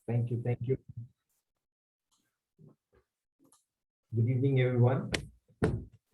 Thank you. Good evening, everyone.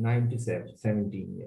9 to 17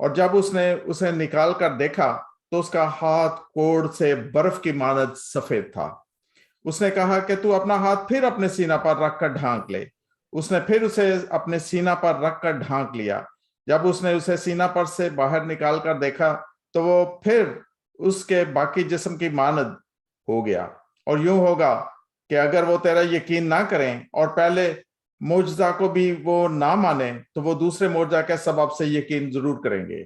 اور جب اس نے اسے نکال کر دیکھا تو اس کا ہاتھ کوڑ سے برف کی مانند سفید تھا۔ اس نے کہا کہ تو اپنا ہاتھ پھر اپنے سینہ پر رکھ کر ڈھانک لے۔ اس نے پھر اسے اپنے سینہ پر رکھ کر ڈھانک لیا۔ جب اس نے اسے سینہ پر سے باہر نکال کر دیکھا تو وہ پھر اس کے باقی جسم کی مانند ہو گیا۔ اور یوں ہوگا کہ اگر وہ تیرا یقین نہ کریں اور پہلے معجزہ کو بھی وہ نہ مانیں تو وہ دوسرے معجزہ کے سبب سے یقین ضرور کریں گے۔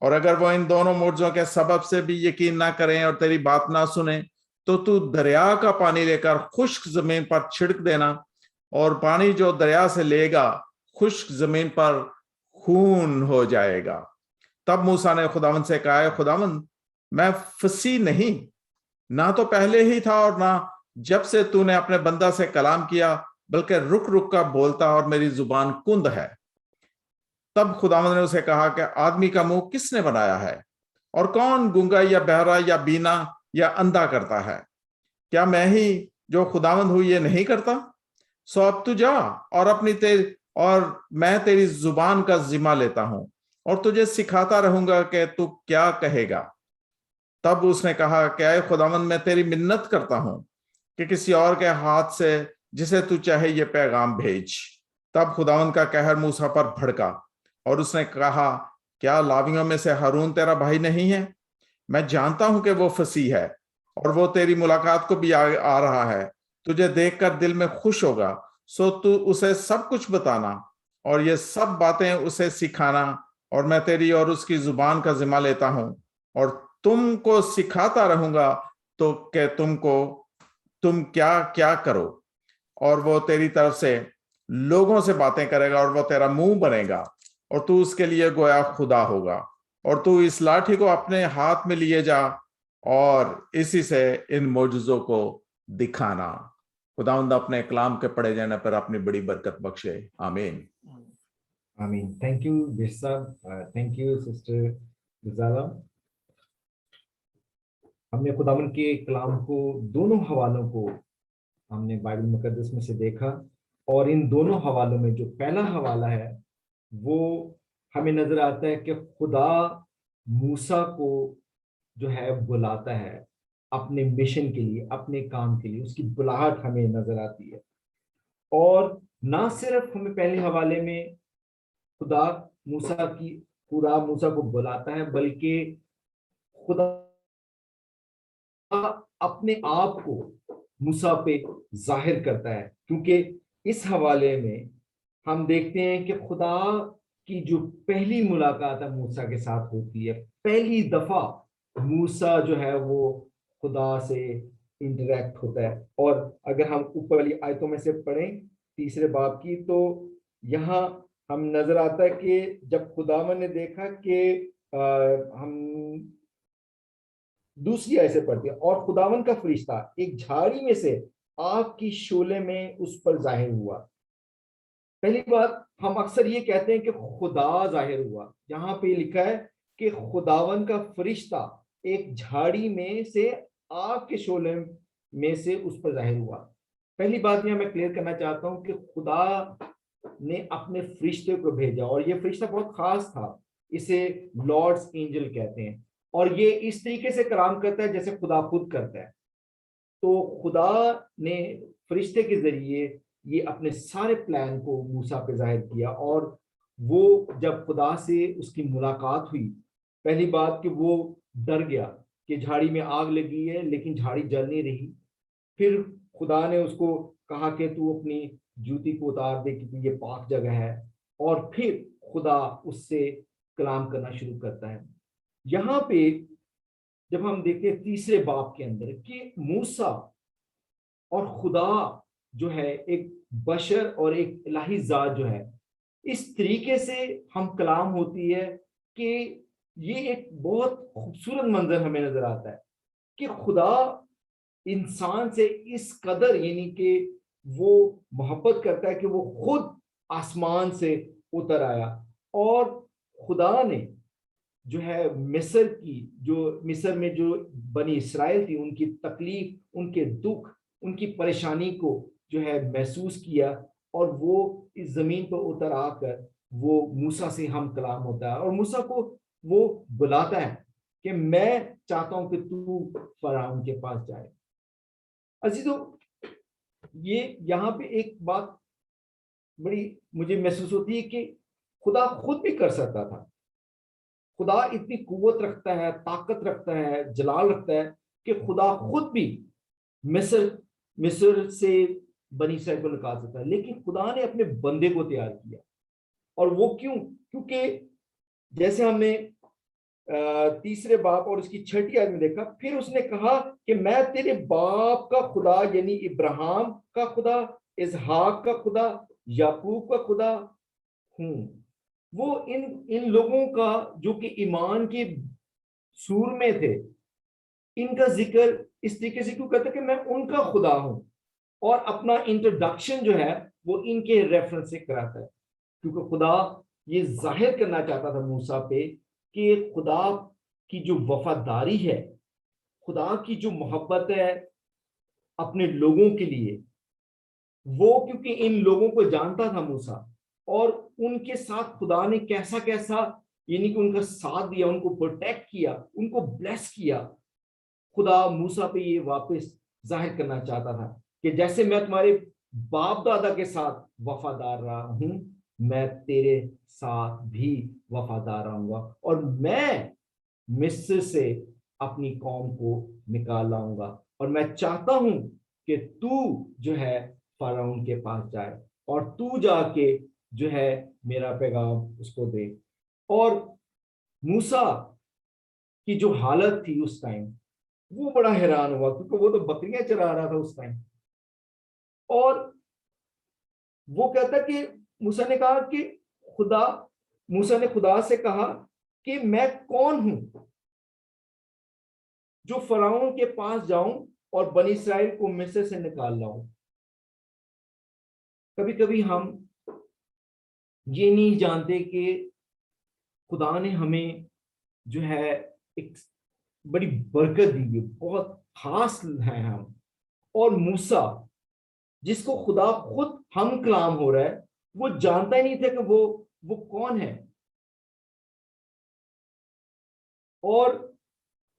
اور اگر وہ ان دونوں معجزوں کے سبب سے بھی یقین نہ کریں اور تیری بات نہ سنیں تو دریا کا پانی لے کر خشک زمین پر چھڑک دینا، اور پانی جو دریا سے لے گا خشک زمین پر خون ہو جائے گا۔ تب موسیٰ نے خداوند سے کہا، خداوند میں فصیح نہیں، نہ تو پہلے ہی تھا اور نہ جب سے تو نے اپنے بندہ سے کلام کیا، بلکہ رک رک کر بولتا اور میری زبان کند ہے۔ تب خداوند نے اسے کہا کہ آدمی کا منہ کس نے بنایا ہے، اور کون گونگا یا بہرا یا بینا یا اندھا کرتا ہے؟ کیا میں ہی جو خداوند ہوں یہ نہیں کرتا؟ سو اب تو جا اور میں تیری زبان کا ذمہ لیتا ہوں اور تجھے سکھاتا رہوں گا کہ تو کیا کہے گا۔ تب اس نے کہا کہ اے خداوند میں تیری منت کرتا ہوں کہ کسی اور کے ہاتھ سے جسے تو چاہے یہ پیغام بھیج۔ تب خداوند کا قہر موسیٰ پر بھڑکا اور اس نے کہا، کیا لاویوں میں سے ہارون تیرا بھائی نہیں ہے؟ میں جانتا ہوں کہ وہ فصیح ہے اور وہ تیری ملاقات کو بھی آ رہا ہے، تجھے دیکھ کر دل میں خوش ہوگا۔ سو تو اسے سب کچھ بتانا اور یہ سب باتیں اسے سکھانا، اور میں تیری اور اس کی زبان کا ذمہ لیتا ہوں اور تم کو سکھاتا رہوں گا تو کہ تم کیا کیا کرو، اور وہ تیری طرف سے لوگوں سے باتیں کرے گا اور وہ تیرا منہ بنے گا اور تو اس کے لیے گویا خدا ہوگا۔ اور تو اس لاٹھی کو اپنے ہاتھ میں لیے جا اور اسی سے ان معجزوں کو دکھانا۔ خداوند اپنے کلام کے پڑھے جانے پر اپنی بڑی برکت بخشے، آمین۔ آمین۔ تھینک یو جیش صاحب، تھینک یو سسٹر غزالہ۔ ہم نے خداوند کے کلام کو، دونوں حوالوں کو ہم نے بائبل مقدس میں سے دیکھا، اور ان دونوں حوالوں میں جو پہلا حوالہ ہے وہ ہمیں نظر آتا ہے کہ خدا موسیٰ کو جو ہے بلاتا ہے اپنے مشن کے لیے، اپنے کام کے لیے، اس کی بلاہٹ ہمیں نظر آتی ہے۔ اور نہ صرف ہمیں پہلے حوالے میں خدا موسیٰ کو بلاتا ہے، بلکہ خدا اپنے آپ کو موسیٰ پہ ظاہر کرتا ہے، کیونکہ اس حوالے میں ہم دیکھتے ہیں کہ خدا کی جو پہلی ملاقات ہے موسیٰ کے ساتھ ہوتی ہے، پہلی دفعہ موسیٰ جو ہے وہ خدا سے انٹریکٹ ہوتا ہے۔ اور اگر ہم اوپر والی آیتوں میں سے پڑھیں 3 باب کی، تو یہاں ہم نظر آتا ہے کہ جب خداوند نے دیکھا کہ ہم دوسری آیت سے پڑھتے ہیں، اور خداوند کا فرشتہ ایک جھاڑی میں سے آگ کی شعلے میں اس پر ظاہر ہوا۔ پہلی بات، ہم اکثر یہ کہتے ہیں کہ خدا ظاہر ہوا، یہاں پہ لکھا ہے کہ خداوند کا فرشتہ ایک جھاڑی میں سے آگ کے شعلے میں سے اس پر ظاہر ہوا۔ پہلی بات یہ میں کلیئر کرنا چاہتا ہوں کہ خدا نے اپنے فرشتے کو بھیجا، اور یہ فرشتہ بہت خاص تھا، اسے لارڈز اینجل کہتے ہیں، اور یہ اس طریقے سے کلام کرتا ہے جیسے خدا خود کرتا ہے۔ تو خدا نے فرشتے کے ذریعے یہ اپنے سارے پلان کو موسیٰ پہ ظاہر کیا، اور وہ جب خدا سے اس کی ملاقات ہوئی، پہلی بات کہ وہ ڈر گیا کہ جھاڑی میں آگ لگی ہے لیکن جھاڑی جل نہیں رہی۔ پھر خدا نے اس کو کہا کہ تو اپنی جوتی کو اتار دے کیونکہ یہ پاک جگہ ہے، اور پھر خدا اس سے کلام کرنا شروع کرتا ہے۔ یہاں پہ جب ہم دیکھتے ہیں 3 باب کے اندر کہ موسیٰ اور خدا جو ہے ایک بشر اور ایک الہی ذات جو ہے، اس طریقے سے ہم کلام ہوتی ہے کہ یہ ایک بہت خوبصورت منظر ہمیں نظر آتا ہے کہ خدا انسان سے اس قدر، یعنی کہ وہ محبت کرتا ہے کہ وہ خود آسمان سے اتر آیا، اور خدا نے جو ہے مصر میں جو بنی اسرائیل تھی، ان کی تکلیف، ان کے دکھ، ان کی پریشانی کو جو ہے محسوس کیا، اور وہ اس زمین پر اتر آ کر وہ موسیٰ سے ہم کلام ہوتا ہے اور موسیٰ کو وہ بلاتا ہے کہ میں چاہتا ہوں کہ تو فرعون کے پاس جائے. عزیزو یہ یہاں پہ ایک بات بڑی مجھے محسوس ہوتی ہے کہ خدا خود بھی کر سکتا تھا. خدا اتنی قوت رکھتا ہے, طاقت رکھتا ہے, جلال رکھتا ہے کہ خدا خود بھی مصر سے بنی اسرائیل کو نکال سکتا ہے, لیکن خدا نے اپنے بندے کو تیار کیا. اور وہ کیوں؟ کیونکہ جیسے ہم نے تیسرے باپ اور اس کی 6 آیت میں دیکھا, پھر اس نے کہا کہ میں تیرے باپ کا خدا یعنی ابراہیم کا خدا, اسحاق کا خدا, یعقوب کا خدا ہوں. وہ ان لوگوں کا جو کہ ایمان کے سور میں تھے, ان کا ذکر اس طریقے سے کیوں کرتا کہ میں ان کا خدا ہوں, اور اپنا انٹروڈکشن جو ہے وہ ان کے ریفرنس سے کراتا ہے, کیونکہ خدا یہ ظاہر کرنا چاہتا تھا موسیٰ پہ کہ خدا کی جو وفاداری ہے, خدا کی جو محبت ہے اپنے لوگوں کے لیے, وہ کیونکہ ان لوگوں کو جانتا تھا موسیٰ, اور ان کے ساتھ خدا نے کیسا کیسا یعنی کہ ان کا ساتھ دیا, ان کو پروٹیکٹ کیا, ان کو بلیس کیا. خدا موسیٰ پہ یہ واپس ظاہر کرنا چاہتا تھا کہ جیسے میں تمہارے باپ دادا کے ساتھ وفادار رہا ہوں, میں تیرے ساتھ بھی وفادار رہوں گا, اور میں مصر سے اپنی قوم کو نکال لاؤں گا, اور میں چاہتا ہوں کہ تو جو ہے فرعون کے پاس جائے اور تو جا کے جو ہے میرا پیغام اس کو دے. اور موسیٰ کی جو حالت تھی اس ٹائم, وہ بڑا حیران ہوا, کیونکہ وہ تو بکریاں چرا رہا تھا اس ٹائم, اور وہ کہتا کہ موسیٰ نے کہا کہ موسیٰ نے خدا سے کہا کہ میں کون ہوں جو فرعون کے پاس جاؤں اور بنی اسرائیل کو مصر سے نکال لاؤں. کبھی کبھی ہم یہ نہیں جانتے کہ خدا نے ہمیں جو ہے ایک بڑی برکت دی ہے, بہت خاص ہے ہم. اور موسیٰ جس کو خدا خود ہم کلام ہو رہا ہے, وہ جانتا ہی نہیں تھا کہ وہ کون ہے. اور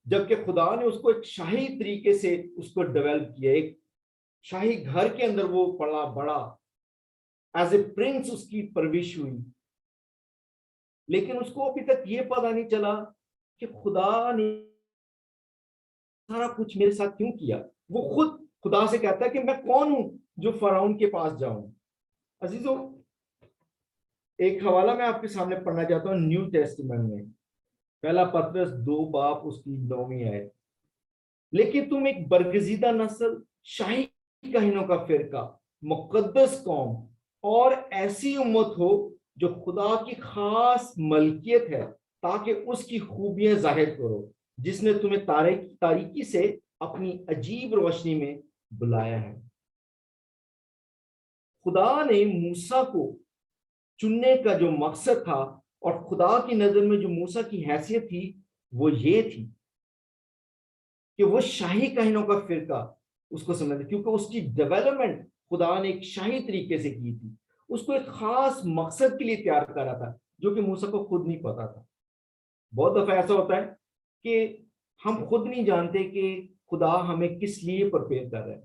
جبکہ خدا نے اس کو ایک شاہی طریقے سے اس کو ڈیولپ کیا, ایک شاہی گھر کے اندر وہ پڑا بڑا, ایز اے پرنس اس کی پرورش ہوئی, لیکن اس کو ابھی تک یہ پتا نہیں چلا کہ خدا نے سارا کچھ میرے ساتھ کیوں کیا. وہ خود خدا سے کہتا ہے کہ میں کون ہوں جو فرعون کے پاس جاؤں. عزیزو ایک حوالہ میں آپ کے سامنے پڑھنا چاہتا ہوں نیو ٹیسٹمنٹ میں, پہلا پطرس 2 باپ اس کی 9ویں آیت. لیکن تم ایک برگزیدہ نسل, شاہی کہنوں کا فرقہ, مقدس قوم اور ایسی امت ہو جو خدا کی خاص ملکیت ہے, تاکہ اس کی خوبیاں ظاہر کرو جس نے تمہیں تاریکی سے اپنی عجیب روشنی میں بلایا ہے. خدا نے موسیٰ کو چننے کا جو مقصد تھا, اور خدا کی نظر میں جو موسیٰ کی حیثیت تھی, وہ یہ تھی کہ وہ شاہی کہنوں کا فرقہ اس کو سمجھتے, کیونکہ اس کی ڈیولپمنٹ خدا نے ایک شاہی طریقے سے کی تھی. اس کو ایک خاص مقصد کے لیے تیار کرا تھا جو کہ موسیٰ کو خود نہیں پتا تھا. بہت دفعہ ایسا ہوتا ہے کہ ہم خود نہیں جانتے کہ خدا ہمیں کس لیے پرپیئر کر رہا ہے.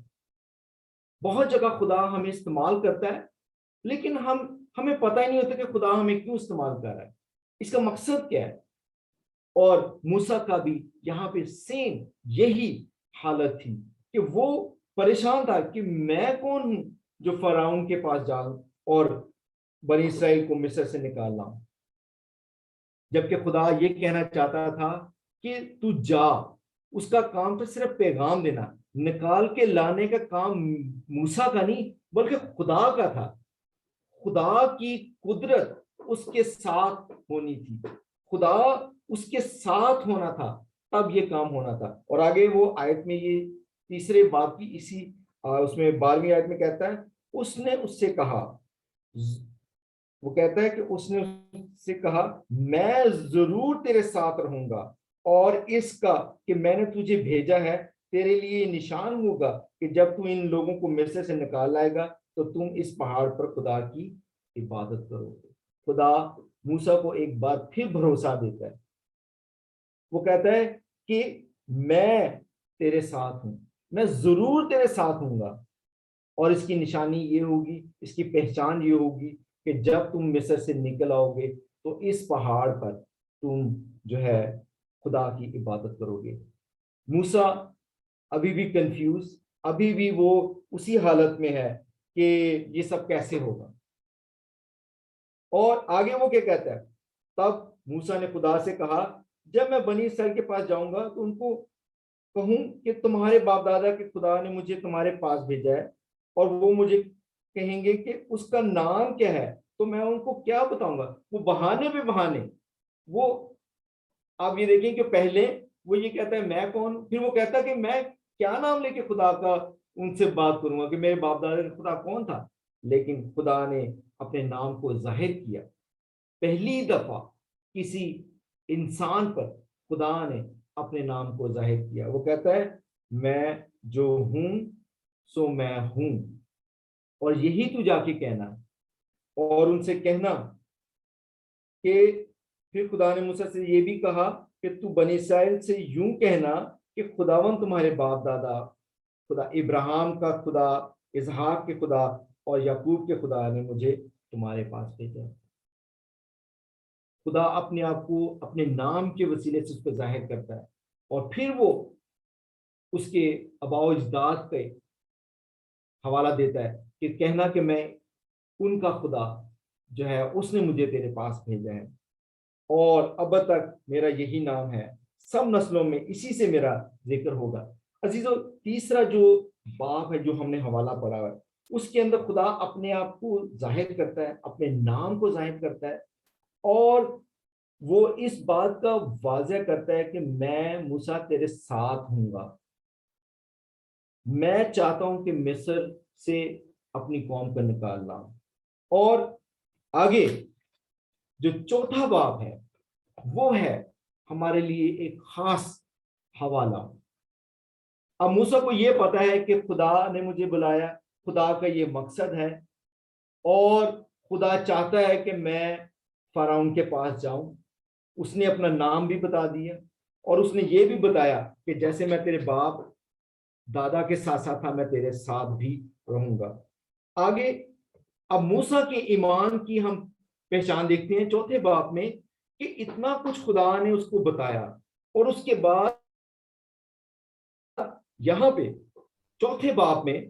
بہت جگہ خدا ہمیں استعمال کرتا ہے, لیکن ہمیں پتہ ہی نہیں ہوتا کہ خدا ہمیں کیوں استعمال کر رہا ہے, اس کا مقصد کیا ہے. اور موسیٰ کا بھی یہاں پہ سیم یہی حالت تھی کہ وہ پریشان تھا کہ میں کون ہوں جو فرعون کے پاس جاؤں اور بنی اسرائیل کو مصر سے نکال لاؤں. جبکہ خدا یہ کہنا چاہتا تھا کہ تو جا, اس کا کام تو صرف پیغام دینا, نکال کے لانے کا کام موسیٰ کا نہیں بلکہ خدا کا تھا. خدا کی قدرت اس کے ساتھ ہونی تھی, خدا اس کے ساتھ ہونا تھا, تب یہ کام ہونا تھا. اور آگے وہ آیت میں یہ تیسرے باب کی اسی اس میں 12ویں آیت میں کہتا ہے, اس نے اس سے کہا, وہ کہتا ہے کہ اس نے اس سے کہا میں ضرور تیرے ساتھ رہوں گا, اور اس کا کہ میں نے تجھے بھیجا ہے تیرے لیے نشان ہوگا کہ جب تو ان لوگوں کو مصر سے نکال لائے گا تو تم اس پہاڑ پر خدا کی عبادت کرو گے. خدا موسیٰ کو ایک بار پھر بھروسہ دیتا ہے. وہ کہتا ہے کہ میں تیرے ساتھ ہوں, میں ضرور تیرے ساتھ ہوں گا, اور اس کی نشانی یہ ہوگی, اس کی پہچان یہ ہوگی کہ جب تم مصر سے نکل آؤ گے تو اس پہاڑ پر تم جو ہے خدا کی عبادت کرو گے. موسیٰ ابھی بھی کنفیوز, ابھی بھی وہ اسی حالت میں ہے کہ یہ سب کیسے ہوگا. اور آگے وہ کیا کہتا ہے, تب موسیٰ نے خدا سے کہا جب میں بنی اسرائیل کے پاس جاؤں گا تو ان کو کہوں کہ تمہارے باپ دادا کے خدا نے مجھے تمہارے پاس بھیجا ہے, اور وہ مجھے کہیں گے کہ اس کا نام کیا ہے, تو میں ان کو کیا بتاؤں گا. وہ بہانے پہ بہانے. وہ آپ یہ دیکھیں کہ پہلے وہ یہ کہتا ہے میں کون, پھر وہ کہتا ہے کہ میں کیا نام لے کے خدا کا ان سے بات کروں گا کہ میرے باپ دادا کا خدا کون تھا. لیکن خدا نے اپنے نام کو ظاہر کیا. پہلی دفعہ کسی انسان پر خدا نے اپنے نام کو ظاہر کیا. وہ کہتا ہے میں جو ہوں سو میں ہوں, اور یہی تو جا کے کہنا, اور ان سے کہنا کہ پھر خدا نے موسیٰ سے یہ بھی کہا کہ تو بنی اسرائیل سے یوں کہنا کہ خداوند تمہارے باپ دادا خدا ابراہیم کا خدا, اسحاق کے خدا اور یعقوب کے خدا نے مجھے تمہارے پاس بھیجا. خدا اپنے آپ کو اپنے نام کے وسیلے سے اس کو ظاہر کرتا ہے, اور پھر وہ اس کے آباء و اجداد پہ حوالہ دیتا ہے کہ کہنا کہ میں ان کا خدا جو ہے اس نے مجھے تیرے پاس بھیجا ہے, اور اب تک میرا یہی نام ہے, سب نسلوں میں اسی سے میرا ذکر ہوگا. عزیزو, تیسرا جو باب ہے جو ہم نے حوالہ پڑھا ہے, اس کے اندر خدا اپنے آپ کو ظاہر کرتا ہے, اپنے نام کو ظاہر کرتا ہے, اور وہ اس بات کا واضح کرتا ہے کہ میں موسیٰ تیرے ساتھ ہوں گا. میں چاہتا ہوں کہ مصر سے اپنی قوم کو نکالنا. اور آگے جو چوتھا باب ہے وہ ہے ہمارے لیے ایک خاص حوالہ. اب موسیٰ کو یہ پتا ہے کہ خدا نے مجھے بلایا, خدا کا یہ مقصد ہے, اور خدا چاہتا ہے کہ میں فرعون کے پاس جاؤں. اس نے اپنا نام بھی بتا دیا, اور اس نے یہ بھی بتایا کہ جیسے میں تیرے باپ دادا کے ساتھ ساتھ تھا, میں تیرے ساتھ بھی رہوں گا. آگے اب موسیٰ کے ایمان کی ہم پہچان دیکھتے ہیں چوتھے باب میں کہ اتنا کچھ خدا نے اس کو بتایا, اور اس کے بعد یہاں پہ چوتھے باب میں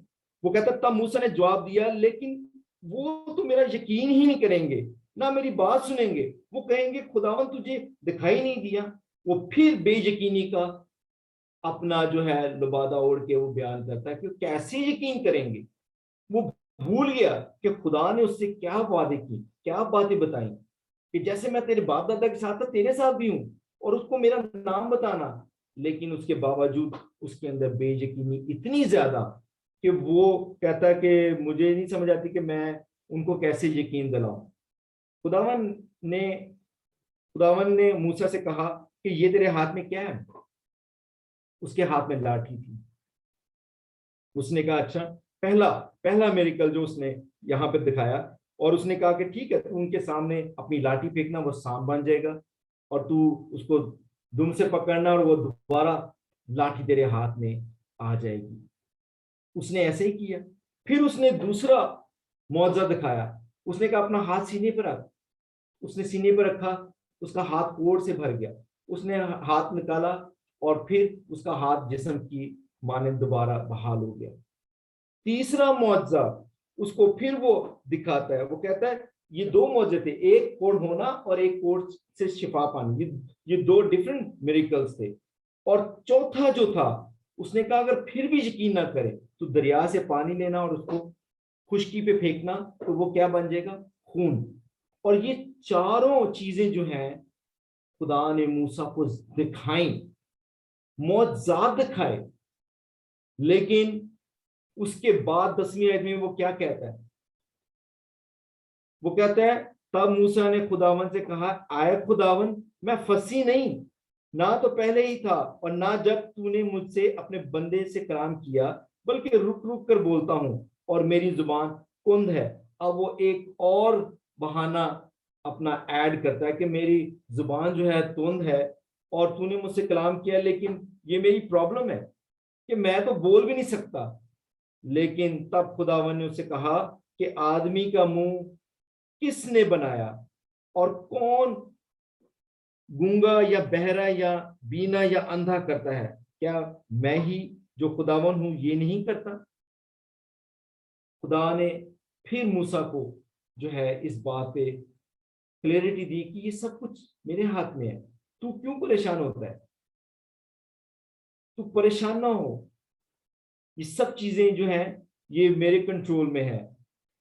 وہ کہتا تب موسیٰ نے جواب دیا لیکن وہ تو میرا یقین ہی نہیں کریں گے, نہ میری بات سنیں گے. وہ کہیں گے خداوند تجھے دکھائی نہیں دیا. وہ پھر بے یقینی کا اپنا جو ہے لبادہ اوڑھ کے وہ بیان کرتا ہے کہ کیسے یقین کریں گے. وہ بھول گیا کہ خدا نے اس سے کیا وعدے کی, کیا باتیں بتائیں کہ جیسے میں تیرے باپ دادا کے ساتھ تھا تیرے ساتھ بھی ہوں, اور اس کو میرا نام بتانا. لیکن اس کے باوجود اس کے اندر بے یقینی اتنی زیادہ کہ وہ کہتا ہے کہ مجھے نہیں سمجھ آتی کہ میں ان کو کیسے یقین دلاؤں. خداوند نے موسیٰ سے کہا کہ یہ تیرے ہاتھ میں کیا ہے. اس کے ہاتھ میں لاٹھی تھی. اس نے کہا اچھا, پہلا میریکل جو اس نے یہاں پہ دکھایا, اور اس نے کہا کہ ٹھیک ہے تو ان کے سامنے اپنی لاٹھی پھینکنا, وہ سانپ بن جائے گا, اور تو اس کو دم سے پکڑنا اور وہ دوبارہ لاٹھی تیرے ہاتھ میں آ جائے گی. اس نے ایسے ہی کیا. پھر اس نے دوسرا معجزہ دکھایا. اس نے کہا اپنا ہاتھ سینے پر رکھ. اس نے سینے پر رکھا, اس کا ہاتھ کوڑ سے بھر گیا. اس نے ہاتھ نکالا اور پھر اس کا ہاتھ جسم کی مانند دوبارہ بحال ہو گیا. تیسرا معجزہ اس کو پھر وہ دکھاتا ہے. وہ کہتا ہے یہ دو معجزے تھے, ایک کوڑ ہونا اور ایک کوڑ سے شفا پانا, یہ دو ڈیفرنٹ میریکلز تھے. اور چوتھا جو تھا اس نے کہا اگر پھر بھی یقین نہ کرے تو دریا سے پانی لینا اور اس کو خشکی پہ پھینکنا, تو وہ کیا بن جائے گا, خون. اور یہ چاروں چیزیں جو ہیں خدا نے موسیٰ کو دکھائیں, معجزات دکھائے. لیکن اس کے بعد 10ویں آیت میں وہ کیا کہتا ہے, وہ کہتا ہے تب موسیٰ نے خداوند سے کہا آئے خداوند میں پھنسی نہیں, نہ تو پہلے ہی تھا اور نہ جب تو نے مجھ سے اپنے بندے سے کلام کیا, بلکہ رک رک کر بولتا ہوں اور میری زبان کند ہے. اب وہ ایک اور بہانہ اپنا ایڈ کرتا ہے کہ میری زبان جو ہے تند ہے اور تو نے مجھ سے کلام کیا لیکن یہ میری پرابلم ہے کہ میں تو بول بھی نہیں سکتا. لیکن تب خداوند نے اسے کہا کہ آدمی کا منہ کس نے بنایا اور کون گونگا یا بہرا یا بینا یا اندھا کرتا ہے؟ کیا میں ہی جو خداوند ہوں یہ نہیں کرتا؟ خدا نے پھر موسیٰ کو جو ہے اس بات پہ کلیئرٹی دی کہ یہ سب کچھ میرے ہاتھ میں ہے. تو کیوں پریشان ہوتا ہے؟ تو پریشان نہ ہو، یہ سب چیزیں جو ہیں یہ میرے کنٹرول میں ہے.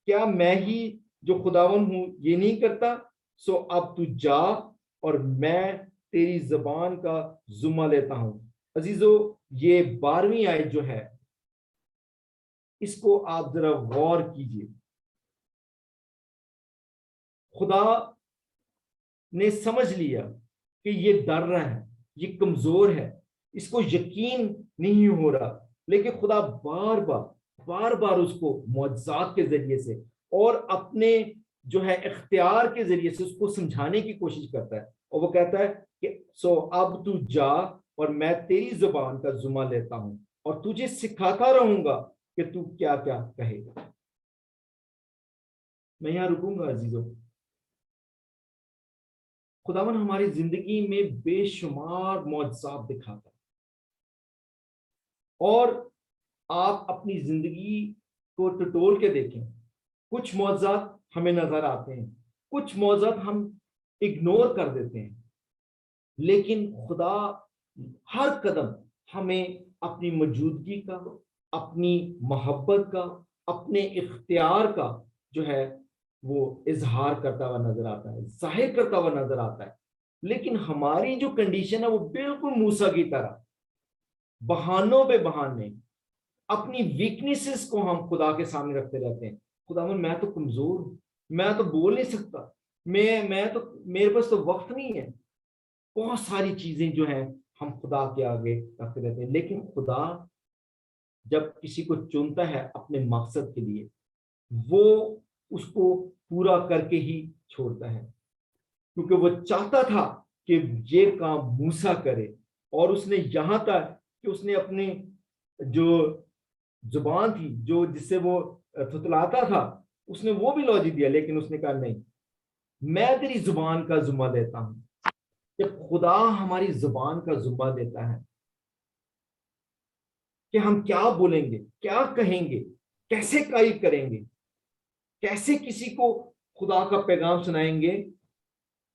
کیا میں ہی جو خداوند ہوں یہ نہیں کرتا؟ سو اب تو جا اور میں تیری زبان کا ذمہ لیتا ہوں. عزیزو، یہ 12ویں آیت جو ہے اس کو آپ ذرا غور کیجئے. خدا نے سمجھ لیا کہ یہ ڈر رہا ہے، یہ کمزور ہے، اس کو یقین نہیں ہو رہا، لیکن خدا بار بار اس کو معجزات کے ذریعے سے اور اپنے جو ہے اختیار کے ذریعے سے اس کو سمجھانے کی کوشش کرتا ہے. اور وہ کہتا ہے کہ سو اب تو جا اور میں تیری زبان کا ذمہ لیتا ہوں اور تجھے سکھاتا رہوں گا کہ تو کیا کیا کہے گا. میں یہاں رکوں گا عزیزوں. خداوند ہماری زندگی میں بے شمار معجزات دکھاتا ہے اور آپ اپنی زندگی کو ٹٹول کے دیکھیں. کچھ معجزات ہمیں نظر آتے ہیں، کچھ معجزات ہم اگنور کر دیتے ہیں، لیکن خدا ہر قدم ہمیں اپنی موجودگی کا، اپنی محبت کا، اپنے اختیار کا جو ہے وہ اظہار کرتا ہوا نظر آتا ہے، ظاہر کرتا ہوا نظر آتا ہے. لیکن ہماری جو کنڈیشن ہے وہ بالکل موسیٰ کی طرح بہانوں پہ بہانے، اپنی ویکنیسز کو ہم خدا کے سامنے رکھتے رہتے ہیں. خداوند میں تو کمزور ہوں، میں تو بول نہیں سکتا، میں تو میرے پاس تو وقت نہیں ہے. بہت ساری چیزیں جو ہیں ہم خدا کے آگے رکھتے رہتے ہیں. لیکن خدا جب کسی کو چنتا ہے اپنے مقصد کے لیے وہ اس کو پورا کر کے ہی چھوڑتا ہے، کیونکہ وہ چاہتا تھا کہ یہ کام موسیٰ کرے اور اس نے یہاں تک کہ اس نے اپنی جو زبان تھی جو جس سے وہ تھتلاتا تھا اس نے وہ بھی لوجک دیا، لیکن اس نے کہا نہیں، میں تیری زبان کا ذمہ لیتا ہوں. جب خدا ہماری زبان کا ذمہ لیتا ہے کہ ہم کیا بولیں گے، کیا کہیں گے، کیسے قائد کریں گے، کیسے کسی کو خدا کا پیغام سنائیں گے،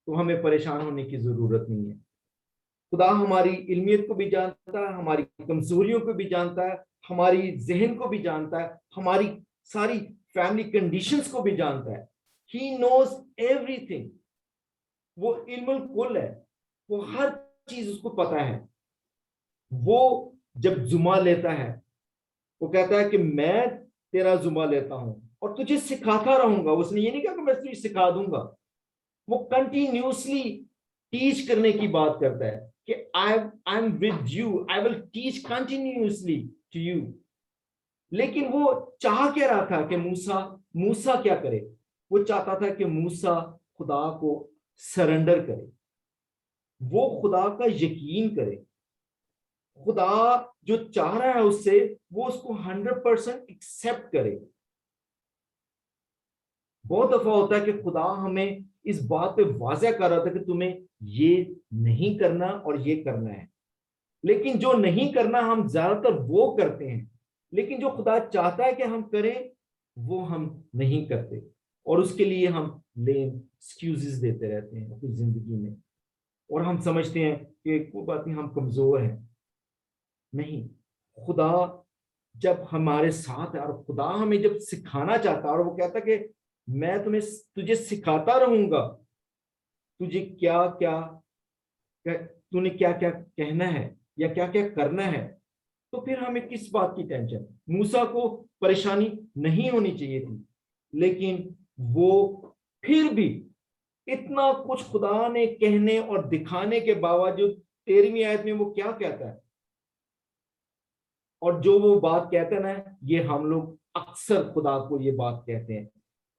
تو ہمیں پریشان ہونے کی ضرورت نہیں ہے. خدا ہماری علمیت کو بھی جانتا ہے، ہماری کمزوریوں کو بھی جانتا ہے، ہماری ذہن کو بھی جانتا ہے، ہماری ساری فیملی کنڈیشنز کو بھی جانتا ہے. He knows everything. وہ علم الکل ہے، وہ ہر چیز اس کو پتا ہے. وہ جب ذمہ لیتا ہے وہ کہتا ہے کہ میں تیرا ذمہ لیتا ہوں اور تجھے سکھاتا رہوں گا. اس نے یہ نہیں کہا کہ میں تجھے سکھا دوں گا، وہ کنٹینیوسلی ٹیچ کرنے کی بات کرتا ہے کہ I am with you, I will teach continuously to you. لیکن وہ چاہ کیا رہا تھا کہ موسیٰ کیا کرے؟ وہ چاہتا تھا کہ موسیٰ خدا کو سرنڈر کرے، وہ خدا کا یقین کرے. خدا جو چاہ رہا ہے اس سے وہ اس کو 100% ایکسپٹ کرے. بہت دفعہ ہوتا ہے کہ خدا ہمیں اس بات پہ واضح کر رہا تھا کہ تمہیں یہ نہیں کرنا اور یہ کرنا ہے، لیکن جو نہیں کرنا ہم زیادہ تر وہ کرتے ہیں، لیکن جو خدا چاہتا ہے کہ ہم کریں وہ ہم نہیں کرتے، اور اس کے لیے ہم لیم ایکسکیوزز دیتے رہتے ہیں اپنی زندگی میں، اور ہم سمجھتے ہیں کہ کوئی بات نہیں، ہم کمزور ہیں. نہیں، خدا جب ہمارے ساتھ ہے اور خدا ہمیں جب سکھانا چاہتا ہے اور وہ کہتا ہے کہ میں تجھے سکھاتا رہوں گا، تجھے تو نے کیا کیا کہنا ہے یا کیا کیا کرنا ہے، تو پھر ہمیں کس بات کی ٹینشن؟ موسیٰ کو پریشانی نہیں ہونی چاہیے تھی، لیکن وہ پھر بھی اتنا کچھ خدا نے کہنے اور دکھانے کے باوجود 13ویں آیت میں وہ کیا کہتا ہے؟ اور جو وہ بات کہتے ہیں نا، یہ ہم لوگ اکثر خدا کو یہ بات کہتے ہیں،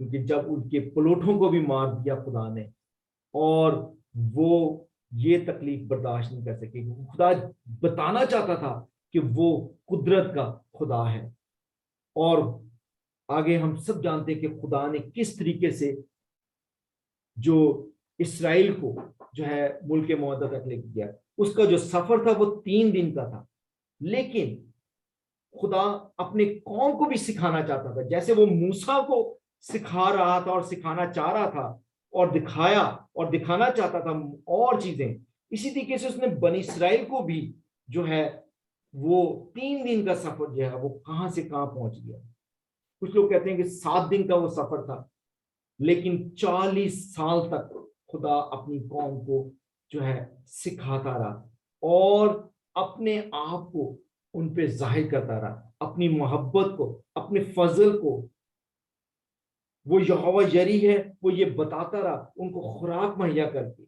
کیونکہ جب ان کے پلوٹوں کو بھی مار دیا خدا نے اور وہ یہ تکلیف برداشت نہیں کر سکے، خدا بتانا چاہتا تھا کہ وہ قدرت کا خدا ہے۔ اور آگے ہم سب جانتے ہیں کہ خدا نے کس طریقے سے جو اسرائیل کو جو ہے ملک معدہ تک لے گیا، اس کا جو سفر تھا وہ 3 دن کا تھا، لیکن خدا اپنے قوم کو بھی سکھانا چاہتا تھا، جیسے وہ موسیٰ کو سکھا رہا تھا اور سکھانا چاہ رہا تھا اور دکھایا اور دکھانا چاہتا تھا اور چیزیں، اسی طریقے سے اس نے بنی اسرائیل کو بھی جو ہے وہ 3 دن کا سفر جو ہے وہ کہاں سے کہاں پہنچ گیا۔ کچھ لوگ کہتے ہیں کہ 7 دن کا وہ سفر تھا، لیکن 40 سال تک خدا اپنی قوم کو جو ہے سکھاتا رہا اور اپنے آپ کو ان پہ ظاہر کرتا رہا، اپنی محبت کو، اپنے فضل کو۔ وہ یہوہ یری ہے، وہ یہ بتاتا رہا، ان کو خوراک مہیا کر کے۔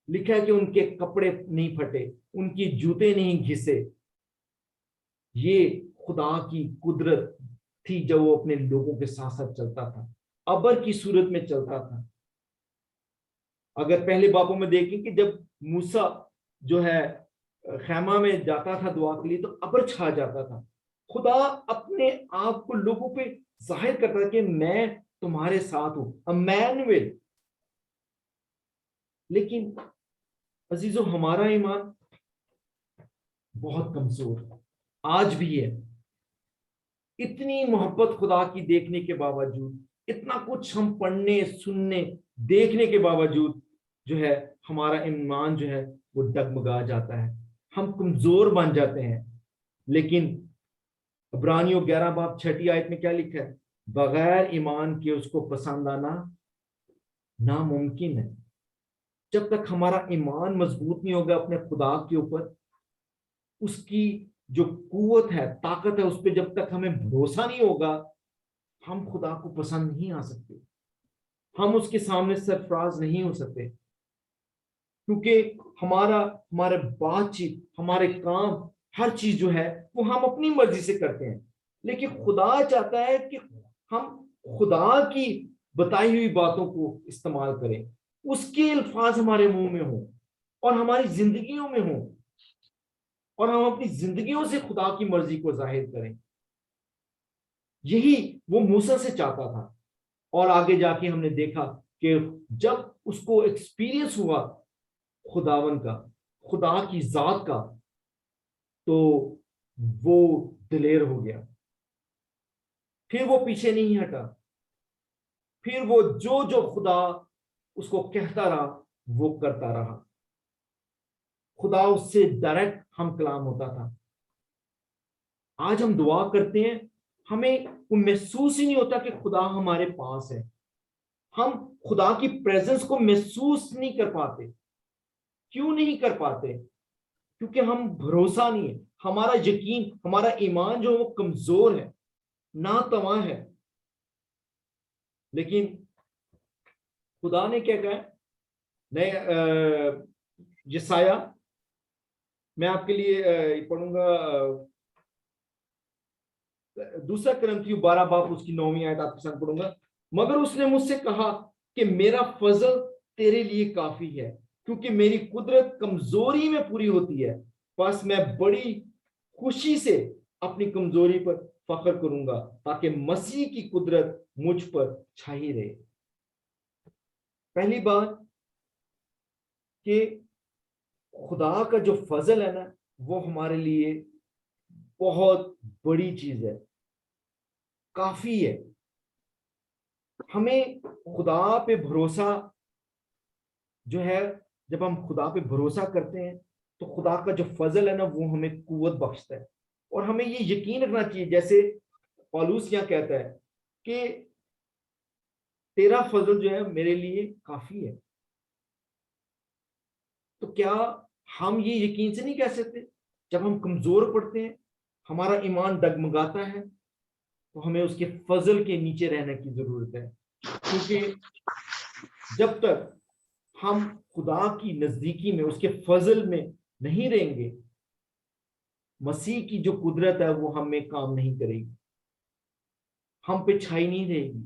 لکھا ہے کہ ان کے کپڑے نہیں پھٹے، ان کی جوتے نہیں گھسے۔ یہ خدا کی قدرت تھی جب وہ اپنے لوگوں کے ساتھ ساتھ چلتا تھا، ابر کی صورت میں چلتا تھا۔ اگر پہلے بابوں میں دیکھیں کہ جب موسیٰ جو ہے خیمہ میں جاتا تھا دعا کے لیے تو ابر چھا جاتا تھا۔ خدا اپنے آپ کو لوگوں پہ ظاہر کرتا ہے کہ میں تمہارے ساتھ ہوں، امینویل۔ لیکن عزیزو ہمارا ایمان بہت کمزور آج بھی ہے۔ اتنی محبت خدا کی دیکھنے کے باوجود، اتنا کچھ ہم پڑھنے سننے دیکھنے کے باوجود جو ہے ہمارا ایمان جو ہے وہ ڈگمگا جاتا ہے، ہم کمزور بن جاتے ہیں۔ لیکن عبرانیوں 11 باب 6 آیت میں کیا لکھا ہے؟ بغیر ایمان کے اس کو پسند آنا ناممکن ہے۔ جب تک ہمارا ایمان مضبوط نہیں ہوگا اپنے خدا کے اوپر، اس کی جو قوت ہے، طاقت ہے، اس پہ جب تک ہمیں بھروسہ نہیں ہوگا، ہم خدا کو پسند نہیں آ سکتے، ہم اس کے سامنے سرفراز نہیں ہو سکتے، کیونکہ ہمارے بات چیت، ہمارے کام، ہر چیز جو ہے وہ ہم اپنی مرضی سے کرتے ہیں۔ لیکن خدا چاہتا ہے کہ ہم خدا کی بتائی ہوئی باتوں کو استعمال کریں، اس کے الفاظ ہمارے منہ میں ہوں اور ہماری زندگیوں میں ہوں، اور ہم اپنی زندگیوں سے خدا کی مرضی کو ظاہر کریں۔ یہی وہ موسیٰ سے چاہتا تھا۔ اور آگے جا کے ہم نے دیکھا کہ جب اس کو ایکسپیرینس ہوا خداون کا، خدا کی ذات کا، تو وہ دلیر ہو گیا، پھر وہ پیچھے نہیں ہٹا، پھر وہ جو خدا اس کو کہتا رہا وہ کرتا رہا۔ خدا اس سے ڈائریکٹ ہم کلام ہوتا تھا۔ آج ہم دعا کرتے ہیں، ہمیں محسوس ہی نہیں ہوتا کہ خدا ہمارے پاس ہے، ہم خدا کی پریزنس کو محسوس نہیں کر پاتے۔ کیوں نہیں کر پاتے؟ کیونکہ ہم بھروسہ نہیں ہے، ہمارا یقین، ہمارا ایمان جو وہ کمزور ہے، ناتواں ہے۔ لیکن خدا نے کیا کہا؟ نئے یسایہ میں آپ کے لیے پڑھوں گا، 2 کرنتھیوں 12 باب اس کی 9ویں آیت آپ کے ساتھ پڑھوں گا۔ مگر اس نے مجھ سے کہا کہ میرا فضل تیرے لیے کافی ہے، کیونکہ میری قدرت کمزوری میں پوری ہوتی ہے، بس میں بڑی خوشی سے اپنی کمزوری پر فخر کروں گا، تاکہ مسیح کی قدرت مجھ پر چھائی رہے۔ پہلی بات کہ خدا کا جو فضل ہے نا وہ ہمارے لیے بہت بڑی چیز ہے، کافی ہے۔ ہمیں خدا پہ بھروسہ جو ہے، جب ہم خدا پہ بھروسہ کرتے ہیں تو خدا کا جو فضل ہے نا وہ ہمیں قوت بخشتا ہے، اور ہمیں یہ یقین رکھنا چاہیے، جیسے پالوس یہاں کہتا ہے کہ تیرا فضل جو ہے میرے لیے کافی ہے۔ تو کیا ہم یہ یقین سے نہیں کہہ سکتے؟ جب ہم کمزور پڑتے ہیں، ہمارا ایمان ڈگمگاتا ہے، تو ہمیں اس کے فضل کے نیچے رہنے کی ضرورت ہے، کیونکہ جب تک ہم خدا کی نزدیکی میں، اس کے فضل میں نہیں رہیں گے، مسیح کی جو قدرت ہے وہ ہم میں کام نہیں کرے گی، ہم پہ چھائی نہیں رہے گی۔